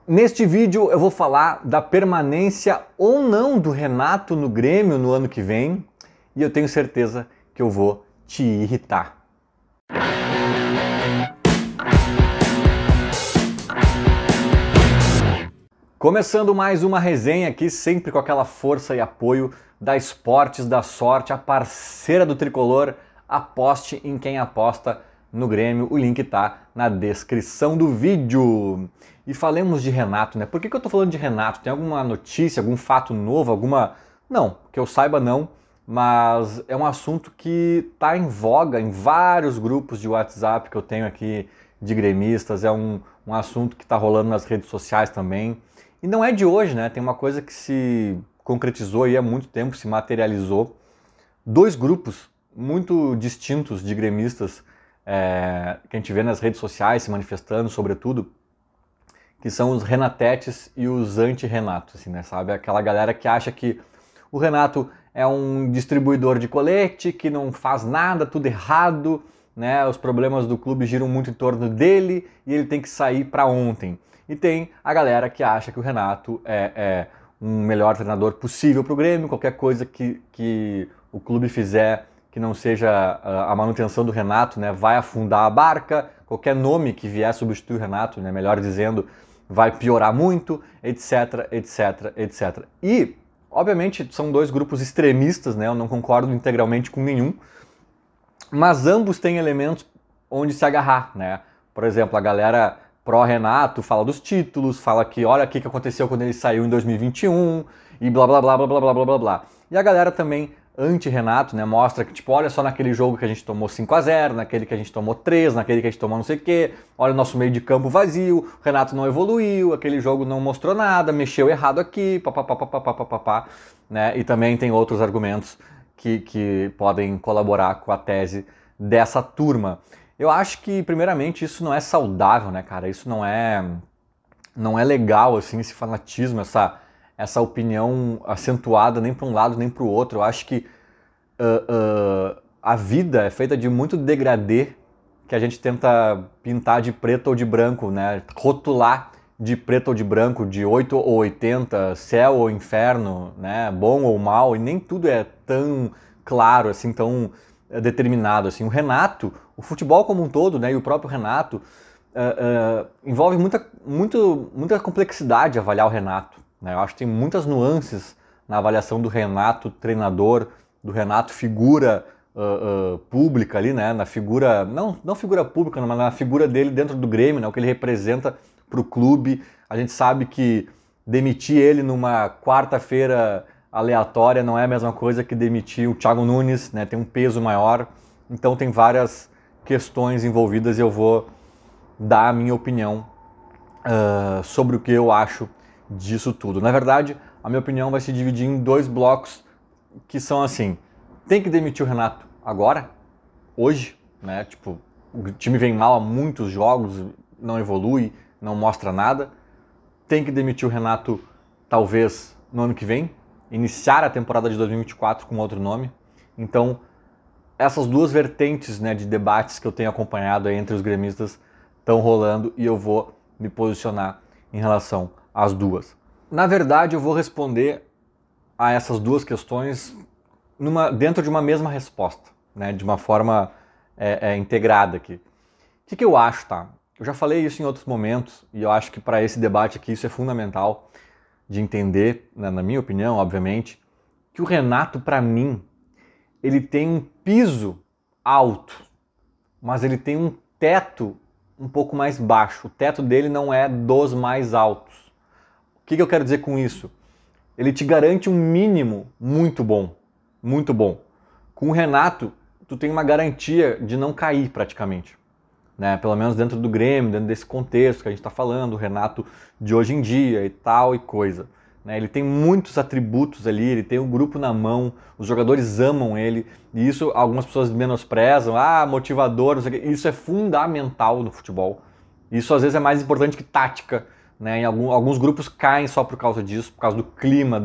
Neste vídeo eu vou falar da permanência ou não do Renato no Grêmio no ano que vem e eu tenho certeza que eu vou te irritar. Começando mais uma resenha aqui, sempre com aquela força e apoio da Esportes da Sorte, a parceira do Tricolor. Aposte em quem aposta no Grêmio, o link tá na descrição do vídeo. E falemos de Renato, né? Por que eu tô falando de Renato? Tem alguma notícia, algum fato novo, alguma... Não, que eu saiba não, mas é um assunto que tá em voga em vários grupos de WhatsApp que eu tenho aqui de gremistas, é um assunto que tá rolando nas redes sociais também. E não é de hoje, né? Tem uma coisa que se concretizou aí há muito tempo, se materializou. Dois grupos muito distintos de gremistas que a gente vê nas redes sociais se manifestando, sobretudo, que são os Renatetes e os anti-Renato, assim, né? Sabe? Aquela galera que acha que o Renato é um distribuidor de colete, que não faz nada, tudo errado, né? Os problemas do clube giram muito em torno dele e ele tem que sair para ontem. E tem a galera que acha que o Renato é um melhor treinador possível para o Grêmio, qualquer coisa que o clube fizer que não seja a manutenção do Renato, né, vai afundar a barca, qualquer nome que vier substituir o Renato, né, melhor dizendo, vai piorar muito, etc, etc, etc. E, obviamente, são dois grupos extremistas, né, eu não concordo integralmente com nenhum, mas ambos têm elementos onde se agarrar, né? Por exemplo, a galera pró-Renato fala dos títulos, fala que olha o que aconteceu quando ele saiu em 2021 e blá blá blá blá blá blá blá blá blá. E a galera também anti-Renato, né, mostra que tipo, olha só naquele jogo que a gente tomou 5-0, naquele que a gente tomou 3, naquele que a gente tomou não sei o quê, olha o nosso meio de campo vazio, o Renato não evoluiu, aquele jogo não mostrou nada, mexeu errado aqui, papapá, né? E também tem outros argumentos que podem colaborar com a tese dessa turma. Eu acho que, primeiramente, isso não é saudável, né, cara? Isso não é legal, assim, esse fanatismo, essa opinião acentuada nem para um lado nem para o outro. Eu acho que a vida é feita de muito degradê que a gente tenta pintar de preto ou de branco, né? Rotular de preto ou de branco, de 8 ou 80, céu ou inferno, né? Bom ou mal, e nem tudo é tão claro, assim, tão determinado. Assim. O Renato, o futebol como um todo, né? E o próprio Renato, envolve muita complexidade avaliar o Renato. Né? Eu acho que tem muitas nuances na avaliação do Renato treinador, do Renato figura pública ali, né? Na figura, não figura pública, mas na figura dele dentro do Grêmio, né? O que ele representa para o clube. A gente sabe que demitir ele numa quarta-feira aleatória não é a mesma coisa que demitir o Thiago Nunes, né? Tem um peso maior, então tem várias questões envolvidas e eu vou dar a minha opinião sobre o que eu acho disso tudo. Na verdade, a minha opinião vai se dividir em dois blocos que são assim: tem que demitir o Renato agora, hoje, né? Tipo, o time vem mal há muitos jogos, não evolui, não mostra nada. Tem que demitir o Renato talvez no ano que vem, iniciar a temporada de 2024 com outro nome. Então, essas duas vertentes, né, de debates que eu tenho acompanhado aí entre os gremistas estão rolando e eu vou me posicionar em relação às duas. Na verdade, eu vou responder a essas duas questões dentro de uma mesma resposta, né, de uma forma integrada aqui. O que eu acho, tá? Eu já falei isso em outros momentos e eu acho que para esse debate aqui isso é fundamental de entender, né, na minha opinião, obviamente, que o Renato, para mim, ele tem um piso alto, mas ele tem um teto um pouco mais baixo. O teto dele não é dos mais altos. O que eu quero dizer com isso? Ele te garante um mínimo muito bom, muito bom. Com o Renato, tu tem uma garantia de não cair praticamente. Né? Pelo menos dentro do Grêmio, dentro desse contexto que a gente está falando, o Renato de hoje em dia e tal e coisa. Né? Ele tem muitos atributos ali, ele tem o grupo na mão, os jogadores amam ele, e isso algumas pessoas menosprezam, motivador, não sei o quê. Isso é fundamental no futebol. Isso às vezes é mais importante que tática. Né? Alguns grupos caem só por causa disso, por causa do clima,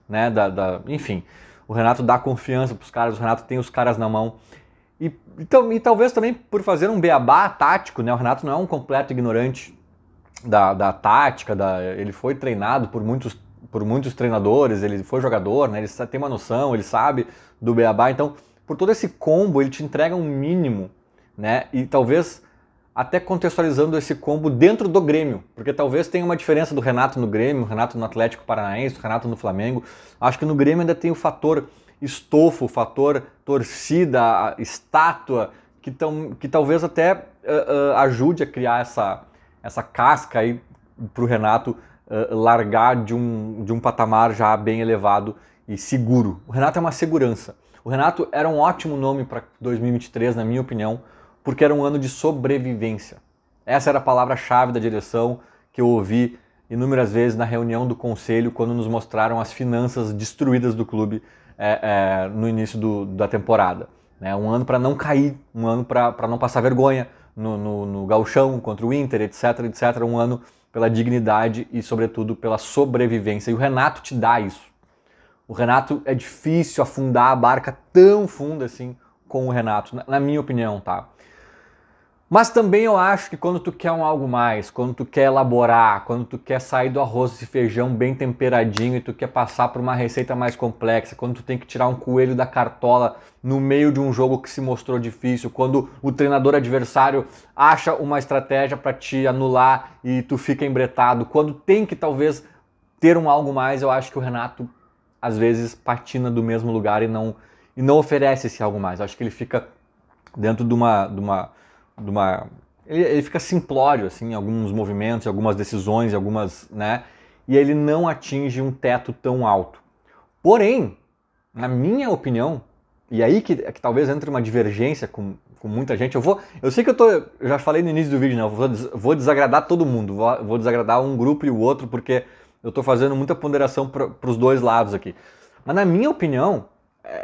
né? Enfim, o Renato dá confiança para os caras, o Renato tem os caras na mão. E talvez também por fazer um beabá tático, né? O Renato não é um completo ignorante da tática, ele foi treinado por muitos treinadores, ele foi jogador, né? Ele tem uma noção, ele sabe do beabá, então por todo esse combo ele te entrega um mínimo, né? E talvez até contextualizando esse combo dentro do Grêmio, porque talvez tenha uma diferença do Renato no Grêmio, o Renato no Atlético Paranaense, o Renato no Flamengo. Acho que no Grêmio ainda tem o fator estofo, o fator torcida, estátua, que talvez até ajude a criar essa casca aí para o Renato largar de um patamar já bem elevado e seguro. O Renato é uma segurança. O Renato era um ótimo nome para 2023, na minha opinião, porque era um ano de sobrevivência. Essa era a palavra-chave da direção que eu ouvi inúmeras vezes na reunião do conselho, quando nos mostraram as finanças destruídas do clube no início da temporada. Né? Um ano para não cair, um ano para não passar vergonha no gauchão contra o Inter, etc, etc. Um ano pela dignidade e, sobretudo, pela sobrevivência. E o Renato te dá isso. O Renato, é difícil afundar a barca tão funda assim com o Renato, na minha opinião, tá? Mas também eu acho que quando tu quer algo mais, quando tu quer elaborar, quando tu quer sair do arroz e feijão bem temperadinho e tu quer passar por uma receita mais complexa, quando tu tem que tirar um coelho da cartola no meio de um jogo que se mostrou difícil, quando o treinador adversário acha uma estratégia para te anular e tu fica embretado, quando tem que talvez ter algo mais, eu acho que o Renato às vezes patina do mesmo lugar e não oferece esse algo mais. Eu acho que ele fica dentro de uma ele fica simplório assim, em alguns movimentos, em algumas decisões, né? E ele não atinge um teto tão alto. Porém, na minha opinião, e aí que talvez entre uma divergência com muita gente, eu sei que eu já falei no início do vídeo, né? Eu vou desagradar todo mundo, vou desagradar um grupo e o outro, porque eu estou fazendo muita ponderação para os dois lados aqui. Mas na minha opinião,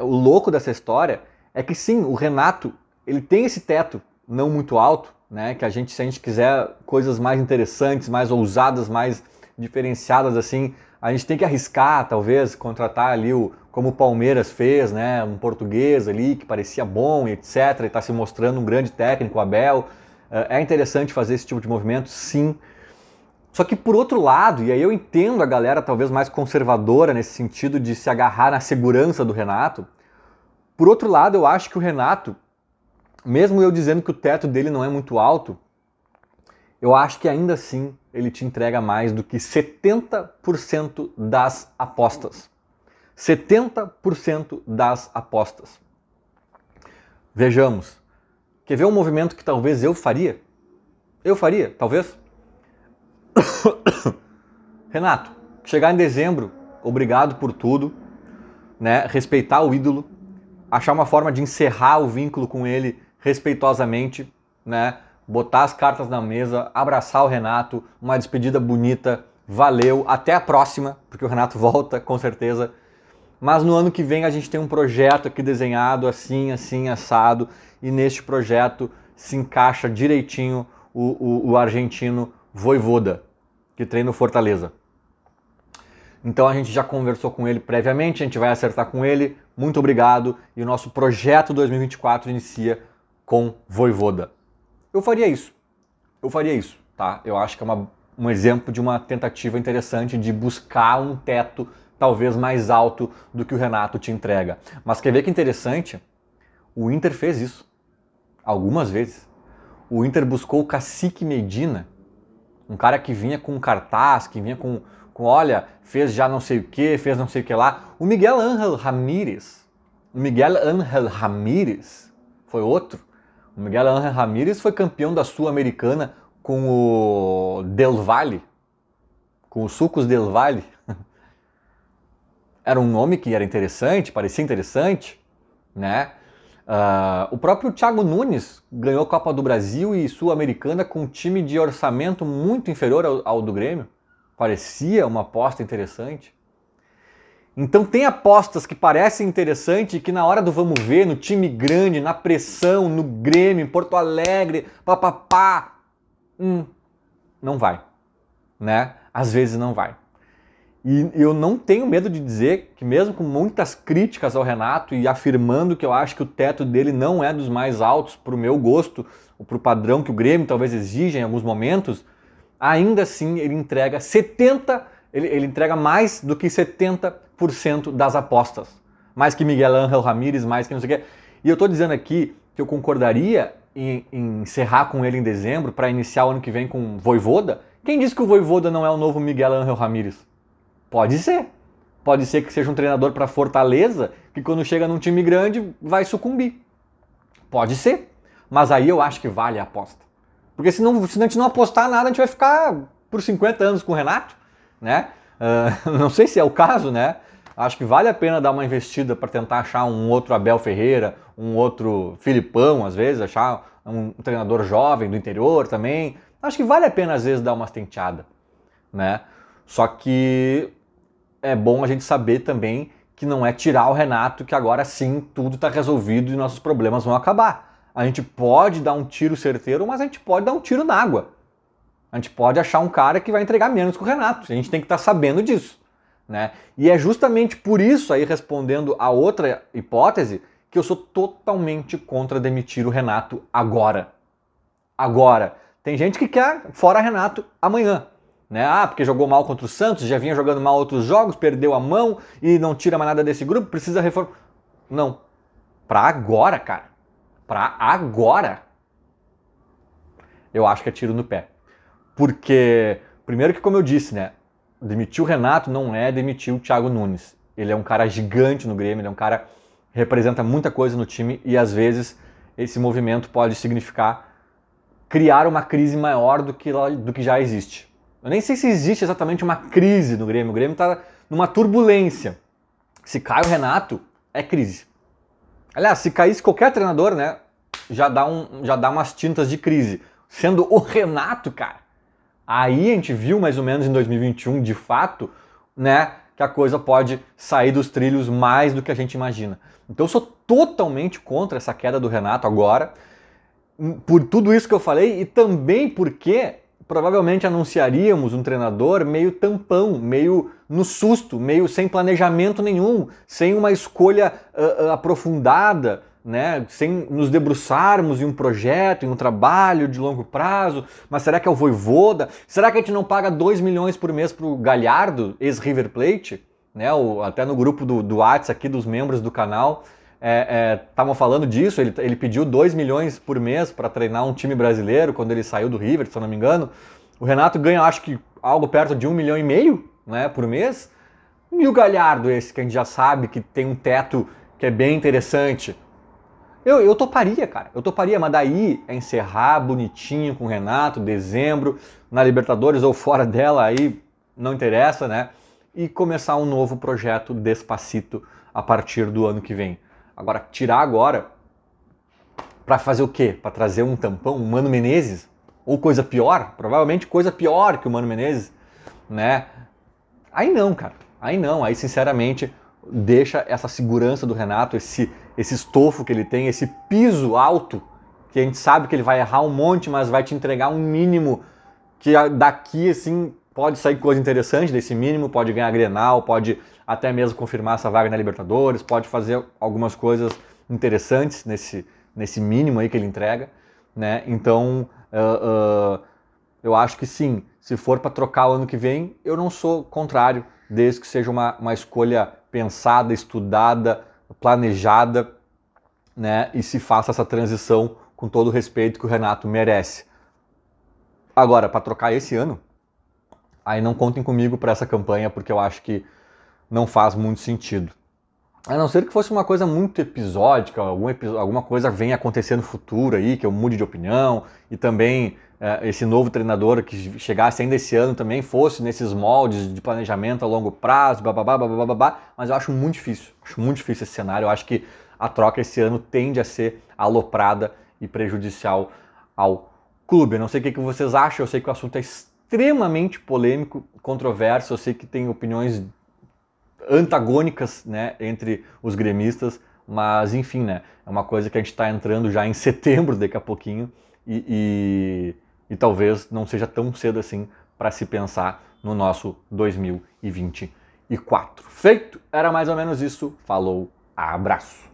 o louco dessa história é que sim, o Renato, ele tem esse teto não muito alto, né? Que se a gente quiser coisas mais interessantes, mais ousadas, mais diferenciadas assim, a gente tem que arriscar, talvez, contratar ali como o Palmeiras fez, né? Um português ali que parecia bom, etc. E está se mostrando um grande técnico, o Abel. É interessante fazer esse tipo de movimento, sim. Só que por outro lado, e aí eu entendo a galera talvez mais conservadora nesse sentido de se agarrar na segurança do Renato, por outro lado eu acho que o Renato, mesmo eu dizendo que o teto dele não é muito alto, eu acho que ainda assim ele te entrega mais do que 70% das apostas. 70% das apostas. Vejamos. Quer ver um movimento que talvez eu faria? Eu faria, talvez. Renato, chegar em dezembro, obrigado por tudo, né? Respeitar o ídolo, achar uma forma de encerrar o vínculo com ele respeitosamente, né? Botar as cartas na mesa, abraçar o Renato, uma despedida bonita, valeu, até a próxima, porque o Renato volta, com certeza. Mas no ano que vem a gente tem um projeto aqui desenhado, assim, assim, assado, e neste projeto se encaixa direitinho o argentino Vojvoda, que treina o Fortaleza. Então a gente já conversou com ele previamente, a gente vai acertar com ele, muito obrigado, e o nosso projeto 2024 inicia com Vojvoda. Eu faria isso, tá? Eu acho que é um exemplo de uma tentativa interessante de buscar um teto talvez mais alto do que o Renato te entrega. Mas quer ver que interessante? O Inter fez isso algumas vezes. O Inter buscou o Cacique Medina, um cara que vinha com cartaz, que vinha com olha, fez já não sei o que, fez não sei o que lá. O Miguel Ángel Ramírez foi outro. O Miguel Ángel Ramírez foi campeão da Sul-Americana com o Del Valle, com os Sucos Del Valle. Era um nome que era interessante, parecia interessante, né? O próprio Thiago Nunes ganhou Copa do Brasil e Sul-Americana com um time de orçamento muito inferior ao do Grêmio. Parecia uma aposta interessante. Então tem apostas que parecem interessantes e que na hora do vamos ver, no time grande, na pressão, no Grêmio, em Porto Alegre, papapá, não vai, né? Às vezes não vai. E eu não tenho medo de dizer que mesmo com muitas críticas ao Renato e afirmando que eu acho que o teto dele não é dos mais altos para o meu gosto, ou para o padrão que o Grêmio talvez exija em alguns momentos, ainda assim ele entrega ele entrega mais do que 70% das apostas. Mais que Miguel Ángel Ramírez, mais que não sei o quê. E eu estou dizendo aqui que eu concordaria em encerrar com ele em dezembro para iniciar o ano que vem com Vojvoda. Quem disse que o Vojvoda não é o novo Miguel Ángel Ramírez? Pode ser. Pode ser que seja um treinador para Fortaleza que quando chega num time grande vai sucumbir. Pode ser. Mas aí eu acho que vale a aposta. Porque se a gente não apostar nada, a gente vai ficar por 50 anos com o Renato, né? Não sei se é o caso, né? Acho que vale a pena dar uma investida para tentar achar um outro Abel Ferreira, um outro Filipão, às vezes, achar um treinador jovem do interior também. Acho que vale a pena, às vezes, dar uma tenteada, né? Só que é bom a gente saber também que não é tirar o Renato, que agora sim tudo está resolvido e nossos problemas vão acabar. A gente pode dar um tiro certeiro, mas a gente pode dar um tiro na água. A gente pode achar um cara que vai entregar menos que o Renato. A gente tem que estar sabendo disso, né? E é justamente por isso, aí respondendo a outra hipótese, que eu sou totalmente contra demitir o Renato agora. Agora. Tem gente que quer fora Renato amanhã, né? Ah, porque jogou mal contra o Santos, já vinha jogando mal outros jogos, perdeu a mão e não tira mais nada desse grupo, precisa reformar. Não. Pra agora, cara. Pra agora. Eu acho que é tiro no pé. Porque, primeiro que como eu disse, né? Demitir o Renato não é demitir o Thiago Nunes. Ele é um cara gigante no Grêmio, ele é um cara que representa muita coisa no time e às vezes esse movimento pode significar criar uma crise maior do que já existe. Eu nem sei se existe exatamente uma crise no Grêmio. O Grêmio está numa turbulência. Se cai o Renato, é crise. Aliás, se caísse qualquer treinador, né, já dá umas tintas de crise. Sendo o Renato, cara, aí a gente viu mais ou menos em 2021, de fato, né, que a coisa pode sair dos trilhos mais do que a gente imagina. Então eu sou totalmente contra essa queda do Renato agora, por tudo isso que eu falei e também porque provavelmente anunciaríamos um treinador meio tampão, meio no susto, meio sem planejamento nenhum, sem uma escolha aprofundada, né? Sem nos debruçarmos em um projeto, em um trabalho de longo prazo. Mas será que é o Vojvoda? Será que a gente não paga 2 milhões por mês para o Galhardo, ex-River Plate? Né? Até no grupo do WhatsApp aqui dos membros do canal, estavam falando disso, ele pediu 2 milhões por mês para treinar um time brasileiro quando ele saiu do River, se eu não me engano. O Renato ganha, acho que algo perto de 1,5 milhão, né, por mês. E o Galhardo, esse que a gente já sabe que tem um teto que é bem interessante. Eu toparia, cara. Eu toparia, mas daí é encerrar bonitinho com o Renato, dezembro, na Libertadores ou fora dela, aí não interessa, né? E começar um novo projeto Despacito a partir do ano que vem. Agora, tirar agora, para fazer o quê? Para trazer um tampão, um Mano Menezes? Ou coisa pior? Provavelmente coisa pior que o Mano Menezes, né? Aí não, cara. Aí não. Aí, sinceramente, deixa essa segurança do Renato, esse estofo que ele tem, esse piso alto, que a gente sabe que ele vai errar um monte, mas vai te entregar um mínimo que daqui, assim, pode sair coisa interessante desse mínimo, pode ganhar Grenal, pode até mesmo confirmar essa vaga na Libertadores, pode fazer algumas coisas interessantes nesse mínimo aí que ele entrega, né? Então, eu acho que sim, se for para trocar o ano que vem, eu não sou contrário, desde que seja uma escolha pensada, estudada, planejada, né? E se faça essa transição com todo o respeito que o Renato merece. Agora, para trocar esse ano, aí não contem comigo para essa campanha, porque eu acho que não faz muito sentido. A não ser que fosse uma coisa muito episódica, alguma coisa venha acontecer no futuro aí, que eu mude de opinião, e também esse novo treinador que chegasse ainda esse ano também fosse nesses moldes de planejamento a longo prazo, bababá, mas eu acho muito difícil esse cenário. Eu acho que a troca esse ano tende a ser aloprada e prejudicial ao clube. Eu não sei o que vocês acham, eu sei que o assunto é extremamente polêmico, controverso, eu sei que tem opiniões antagônicas, né, entre os gremistas, mas enfim, né, é uma coisa que a gente está entrando já em setembro daqui a pouquinho e talvez não seja tão cedo assim para se pensar no nosso 2024. Feito? Era mais ou menos isso. Falou, abraço!